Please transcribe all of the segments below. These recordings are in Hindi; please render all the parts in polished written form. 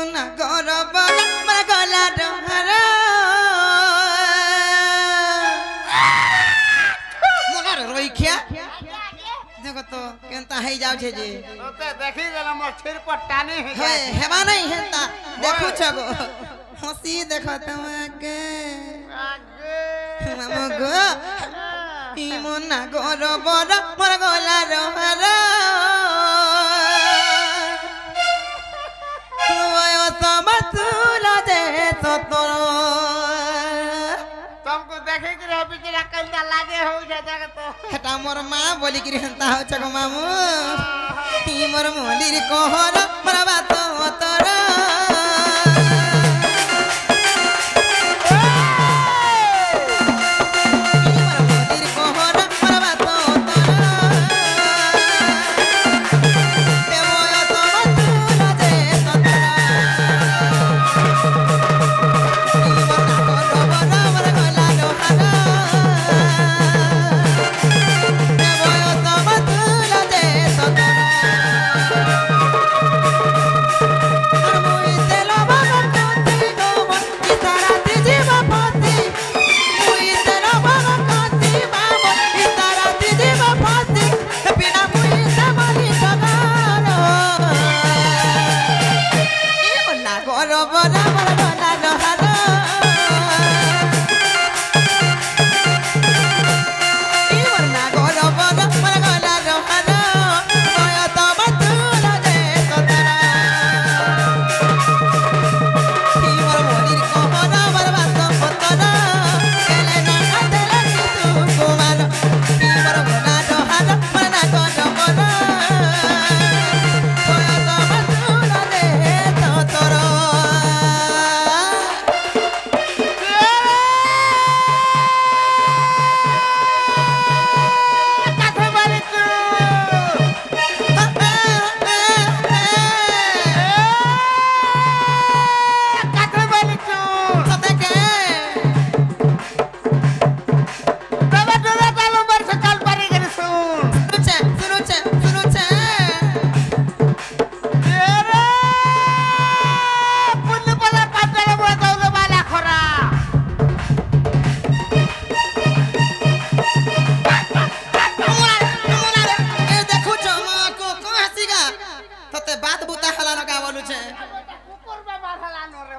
मुना गौरव मर गला डहरा मोला रोई खिया देखो तो केनता है जाउ छे जे ओते देखि गेला मोर सिर पर टाने है हेबा नहीं हेता देखु छगो हंसी देखो तमके मामो गो ई मुना गौरव मर गला डहरा तुमको देखे कि रवि के रकलदा लागे हो जाता तो हटा मोर मां बोली कि हंता हो छगो मामू ती मोर मोली रे कोहर मोर बात तोरा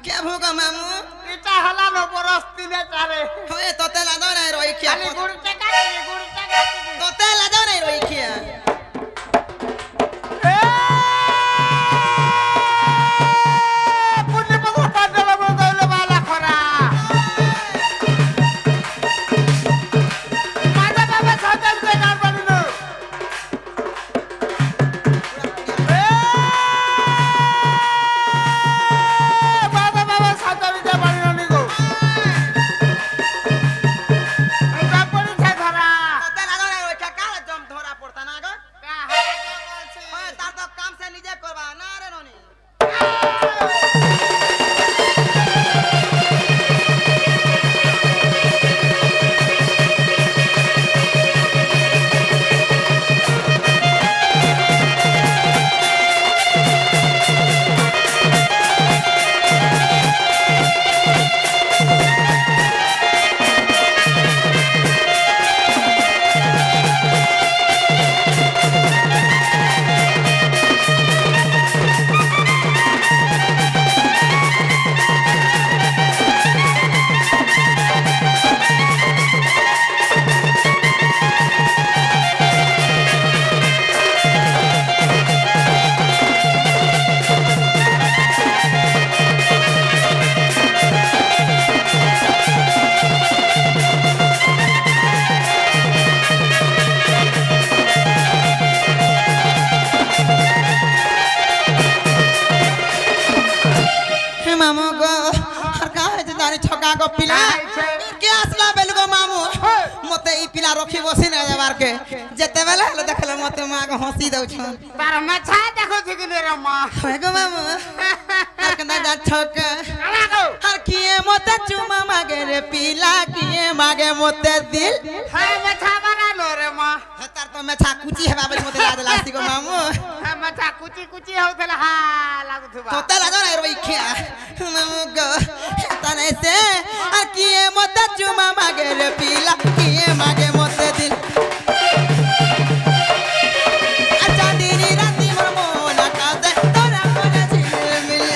क्या भूगा मामू इटा हला नो परस्ती ने चारे होए तोते लादो नहीं रोई खिया खाली गुड़ चका तोते लादो नहीं रोई खिया पुण्य पगो पाडल बदल वाला खरा माता बाबा साजल से गार बनिनो मामू गो हर का है जानी छका को पिला के असला बेलगो मामू मते ई पिला रखी बसी न जाबार के जते बेले ले देखले मते मां को हंसी दउ छ बार मछा देखो छी ने रे मां है गो मामू हर कंदा जा छक हर किए मते चुमा मागे रे पिला किए मागे मते दिल है मछा बना लो रे मां तार तो मैं छा कुची है बाबा मते याद लासी को मामू है मछा कुछ कुची कुची होतला हा लागुथबा तोते लागो ना रोई खिया मामू गो तने से आ किए मत चुमा मागे रे पीला किए मागे मत दिल अच्छा दिनी राती मोर मोना कासे तोरा कोना झिलमिल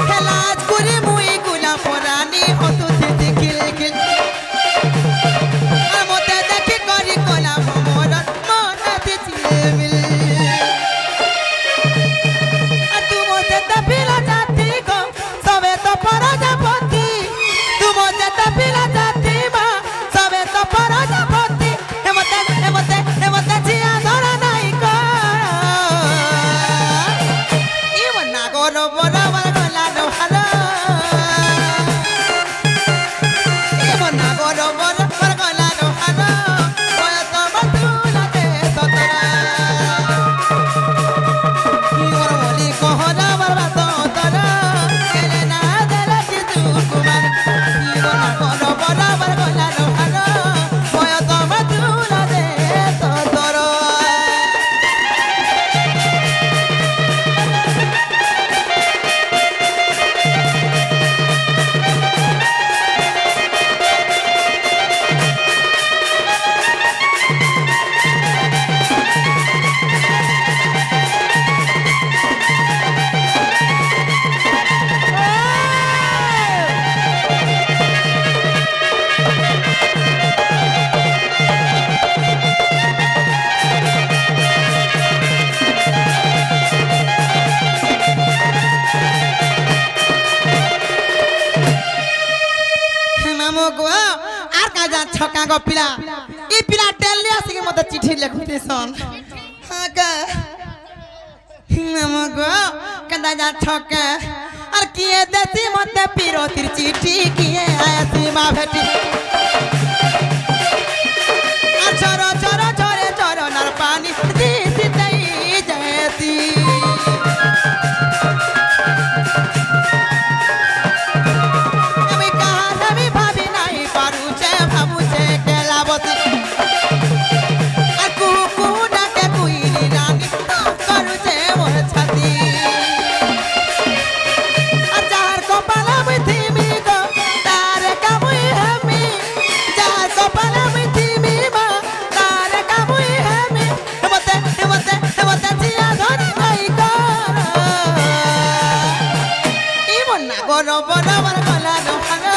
खेलाज गुरी मुई गुला पुरानी हो तू थी खिल खिल आ मते देखि करी कोला मोर मोना झिलमिल आ तू मते तपिला जाती को सबे तो परजापति तू मते तपिला जाती मा सबे तो परजापति हे मते जिया धरा नाई को ई मना गोरो बोरा वर गला नो हलो ई मना गोरो बोरा वर गला नो हलो ओय तो बतुला दे ततरा ई गोरो बोली कोहरा वर ततरा केले ना देला कि तू कुमार ई मना गोरो बोरा वर गला नो हलो ओय तो बतुला दे ततरा मामू गो आर का जा छका गो पिला ई पिला टेली आसी के मते चिट्ठी लिखुते सन हां का मामू गो कंदा जा छका आर किए देसी मते पीरो तिर चिट्ठी किए आसी मा भेटी आ चरो चरो चरे चरो नर पानी दी दी तई जयती আমি কাহানবি ভাবি নাই পারুছে ভাবুছে কেলাবতী আর কুকু ডাকে কুইনি রানী করুছে মোর ছাতি আর যার কপাল আমি থিমি গো তার কামুই আমি যার কপাল আমি থিমি মা তার কামুই আমি হেমতে জিয়া ধরি নাই কর ই মন্না গরো বরাবর গলা দোহানো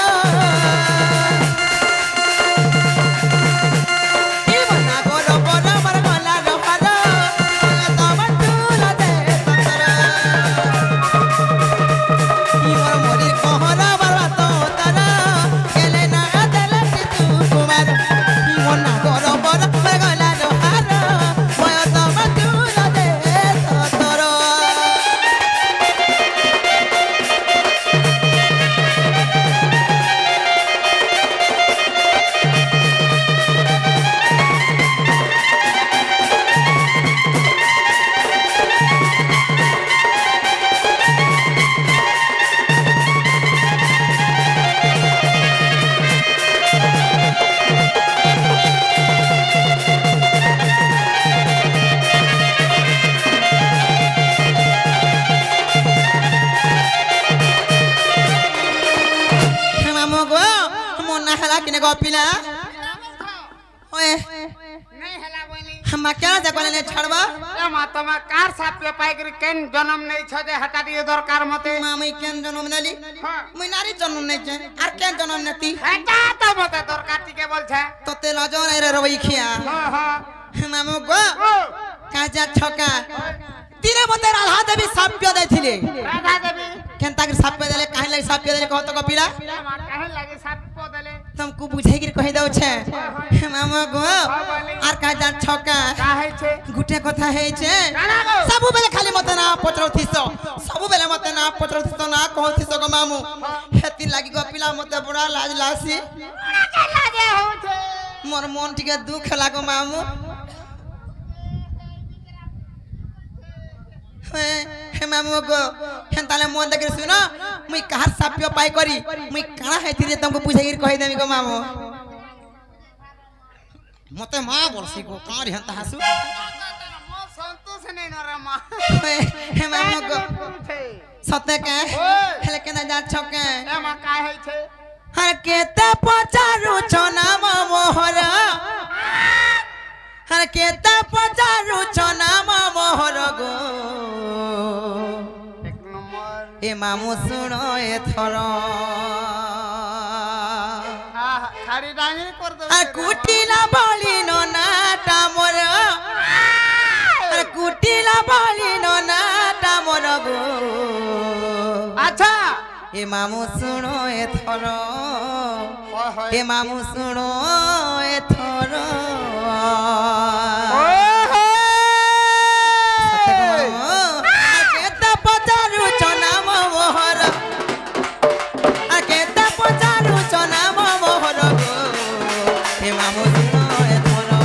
ই মন্না গরো বরাবর গলা দোহানো তোমার তুলা দে ততরা ই মোর মরির কহরা বাবা ততরা কেলে না দেলে তু কুমার ই মন্না গরো বরাবর গলা দোহানো তোমার তুলা দে ততরা मामू गो मोना हला किने गो पिला ओए नहीं हला बोली हम क्या जगले ने छड़वा ए मा तमा कार सापे पाई करी केन जन्म नहीं छदे हटा दिए दरकार मते मामी केन जन्म नली हां मुई नारी जन्म नै छे आर केन जन्म नती हटा तो मते दरकार टिके बोल छे तो ते लजो नै रे रवई खिया हां हां मामू गो ओ काजा छका तीरे मते राधा देवी साप्य दैथिले राधा देवी केन ताकर साप्य देले काहे लाई साप्य देले कहत को पिला मा काहे लागे साप को देले तुमको बुझे गिर कहि दउ छे मामू गो आर काजा छका काहे छे गुटे कथा हे छे काना गो सबु बेले खाली मते ना पचरथिसो सबु बेले मते ना पचरथिसो ना कहथिसो गो मामू हेति लागि गो पिला मते बड़ा लाज लासी का लागे हो छे मोर मन टिके दुख लागो मामू हे मामू गो हेंताले मन देख सुनो मुई कहार साप्य पाई करी मुई काना हेति रे तुमको बुझे गिर कहि देमी गो मामू मते मां बोलसी को कार हंता हसु मो संतोष नहीं न रे मां हे मामू को सते के हेले केना जा छके ए मां का है छे हर केते पचारू छ नाम मोहर हर केते पचारू छ नाम मोहर गो एक नंबर ए मामू सुनो ए थरो खाड़ी डांगी कर दो कुटिला बली नो नाटा मोर कुटिला बली नो नाटा मोर गो अच्छा ए मामू सुनो ए थरो ए मामू सुनो ए थरो केता पचारू छ नाम मोहर केता पचारू छ नाम मोहर गो ए मामू सुनो ए थरो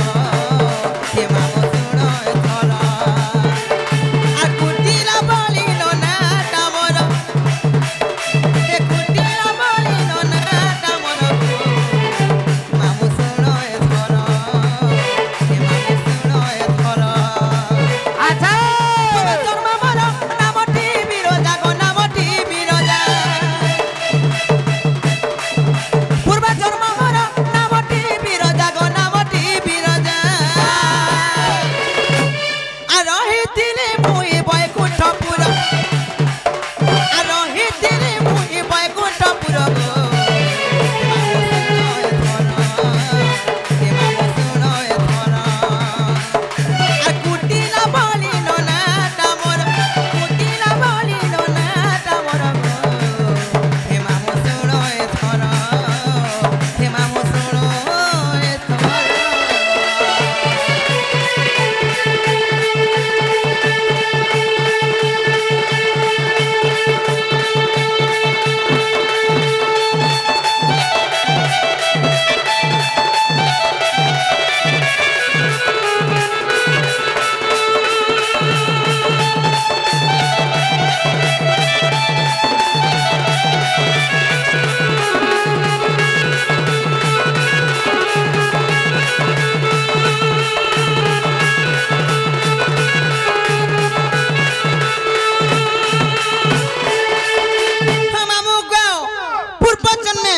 ए मामू सुनो ए थरो आ कुटिला बली नो नाटा मोर ए कुटिला बली नो नाटा मोर गो मामू सुनो ए थरो ए मामू सुनो ए थरो अच्छा जन्म मोर नामटी बिरजा गो नामटी बिरजा पूर्व जन्म मोर नामटी बिरजा गो नामटी बिरजा आ रहिथिले मुई बैकुंठपुर आ रहिथिले मुई बैकुंठपुर गो ए मामू सुनो ए थरो आ कुटिला बली नो नाटा मोर कुटिला बली नो नाटा मोर गो हे मामू सुनो ए थरो हे मामू सुनो ए थरो मामू गो पूर्व जन्मे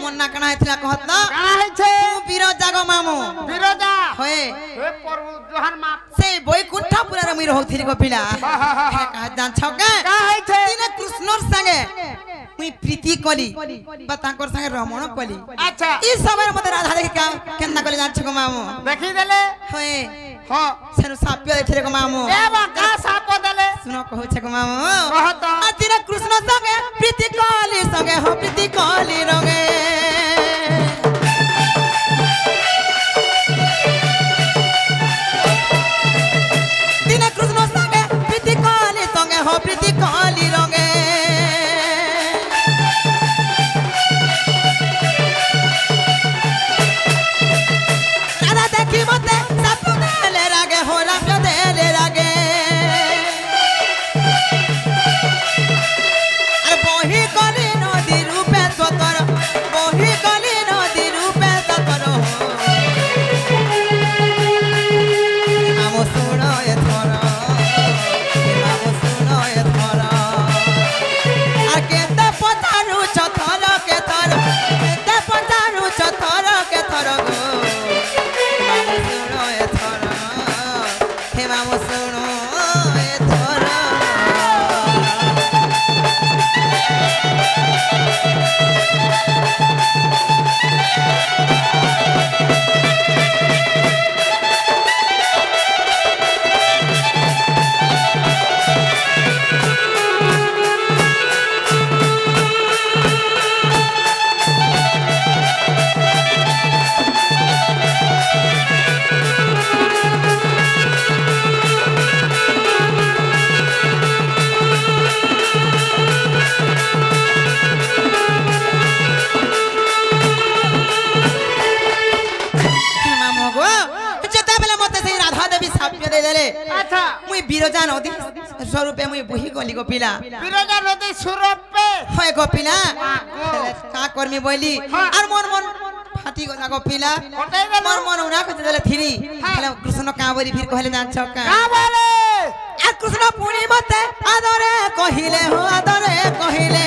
मन ना कना हेतिला कहत ना का है छे तू बिरजा गो मामू बिरोजा होए हे प्रभु जोहर मां से बैकुंठपुर रे मुई रहउथिली गो पिला हे कहा जान छके का है छे दिने कृष्णर संगे मुई प्रीति कली बा तांकर संगे रमण कली अच्छा ई समय मते राधा देखि का केन्ना कले जान छको मामू देखी देले होए हां सेनु साप्य देखिरे गो मामू ए बा का साप देले सुनो कहू छको मामू कहत आ दिने कृष्ण संगे प्रीति कली संगे हो प्रीति कली रंगे दिने कृष्ण संगे प्रीति कली संगे हो प्रीति कली रंगे राधा देखी मते सब देले रागे हो राम देले रागे अरे बही गली नदी रूपे सतर बही गली नदी रूपे सतर मामू सुनो ए थरो मामू सुनो ए थरो आ केते पचारू छ थर के थर केते पचारू छ थर के थर गो मामू सुनो ए थरो हे मामू सुनो ए थरो मामू गो जेता बेले मते से राधा देवी साप्य दे देले अच्छा मुई बिरजा नदी स्वरूपे मुई बुही गली गो पिला बिरोजा नदी सुरप पे होय गो पिला गो। का करमी बोली हाँ। और मन मन फाटी गला को पिला कोटाई देलु मोर मन उना को देले थिरी हेले कृष्ण कावरी फिर कहले जान छका का बोले आ कृष्ण पुनी मते आदरे कहिले हो आदरे कहिले